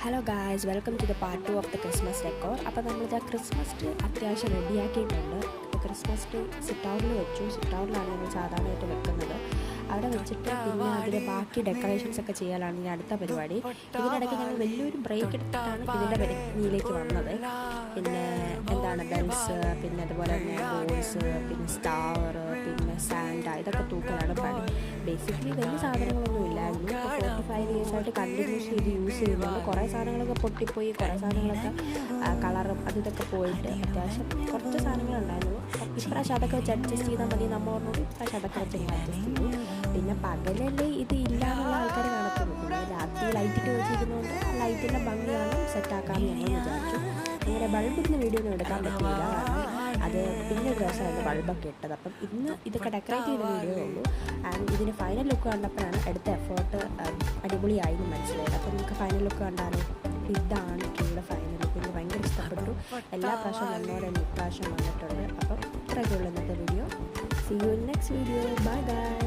Hello guys, welcome to the part 2 of the Christmas decor. അപ്പോൾ നമ്മളിത് Christmas tree അത്യാവശ്യം റെഡിയാക്കിയിട്ടുണ്ട്. ക്രിസ്മസ് ട്രീ സിറ്റൗട്ടിൽ വെച്ചു. സിറ്റൗട്ടിലാണ് നമ്മൾ സാധാരണയായിട്ട് വെക്കുന്നത്. അവിടെ വെച്ചിട്ട് പിന്നെ അതിൻ്റെ ബാക്കി ഡെക്കറേഷൻസ് ഒക്കെ ചെയ്യാനാണ് ഇനി അടുത്ത പരിപാടി. ഇതിനിടയ്ക്ക് ഞങ്ങൾ വലിയൊരു ബ്രേക്ക് എടുത്തിട്ടാണ് ഇതിൻ്റെ വെനിയിലേക്ക് വന്നത്. പിന്നെ എന്താണ് ബെൽസ്, പിന്നെ അതുപോലെ തന്നെ ബോൾസ്, പിന്നെ സ്റ്റാർ, പിന്നെ സാൻഡ, ഇതൊക്കെ തൂക്കലാണ് പണി. ബേസിക്കലി വലിയ സാധനങ്ങളൊന്നും ഇല്ലായിരുന്നു. 45 ഇയേഴ്സായിട്ട് കണ്ടിന്യൂസ് ഇത് യൂസ് ചെയ്യുന്നത്. കുറേ സാധനങ്ങളൊക്കെ പൊട്ടിപ്പോയി, കുറേ സാധനങ്ങളൊക്കെ കളറും ഇതൊക്കെ പോയിട്ട് അത്യാവശ്യം കുറച്ച് സാധനങ്ങളുണ്ടായിരുന്നു. ഇപ്രാവശ്യം അതൊക്കെ വെച്ച് അഡ്ജസ്റ്റ് ചെയ്താൽ മതി. നമ്മളോട് ഇപ്രാവശ്യം അതൊക്കെ വെച്ച് അഡ്ജസ്റ്റ് ചെയ്തു. പിന്നെ പകലല്ലേ ഇത് ഇല്ലാന്നുള്ള ആൾക്കാർ കാണത്തുള്ളൂ. പിന്നെ രാത്രി ലൈറ്റിട്ട് വെച്ചിരുന്നതുകൊണ്ട് ആ ലൈറ്റിൻ്റെ ഭംഗിയാണ് സെറ്റാക്കാമെന്ന് ഞങ്ങൾ വിചാരിച്ചു. അങ്ങനെ ബൾബിൻ്റെ വീഡിയോ ഒന്നും എടുക്കാൻ പറ്റില്ല, കാരണം അത് പിന്നൊരു ദിവസമായിരുന്നു ബൾബൊക്കെ ഇട്ടത്. അപ്പം ഇന്ന് ഇതൊക്കെ ഡെക്കറേറ്റ് ചെയ്ത വീഡിയോ ഉള്ളൂ. ആൻഡ് ഇതിൻ്റെ ഫൈനൽ ലുക്ക് കണ്ടപ്പോഴാണ് എടുത്ത എഫേർട്ട് അടിപൊളിയായി എന്ന് മനസ്സിലായത്. അപ്പം നിങ്ങൾക്ക് ഫൈനൽ ലുക്ക് കണ്ടാലോ, ഇതാണ് ട്രീയുടെ ഫൈനൽ ലുക്ക്. എനിക്ക് ഭയങ്കര ഇഷ്ടപ്പെട്ടു. എല്ലാ പ്രാവശ്യവും വന്നോടെ ഇപ്രാവശ്യം വന്നിട്ടുണ്ട്. അപ്പം ഇത്രയൊക്കെ ഉള്ളൂ ഇന്നത്തെ video. See you in next video. Bye by.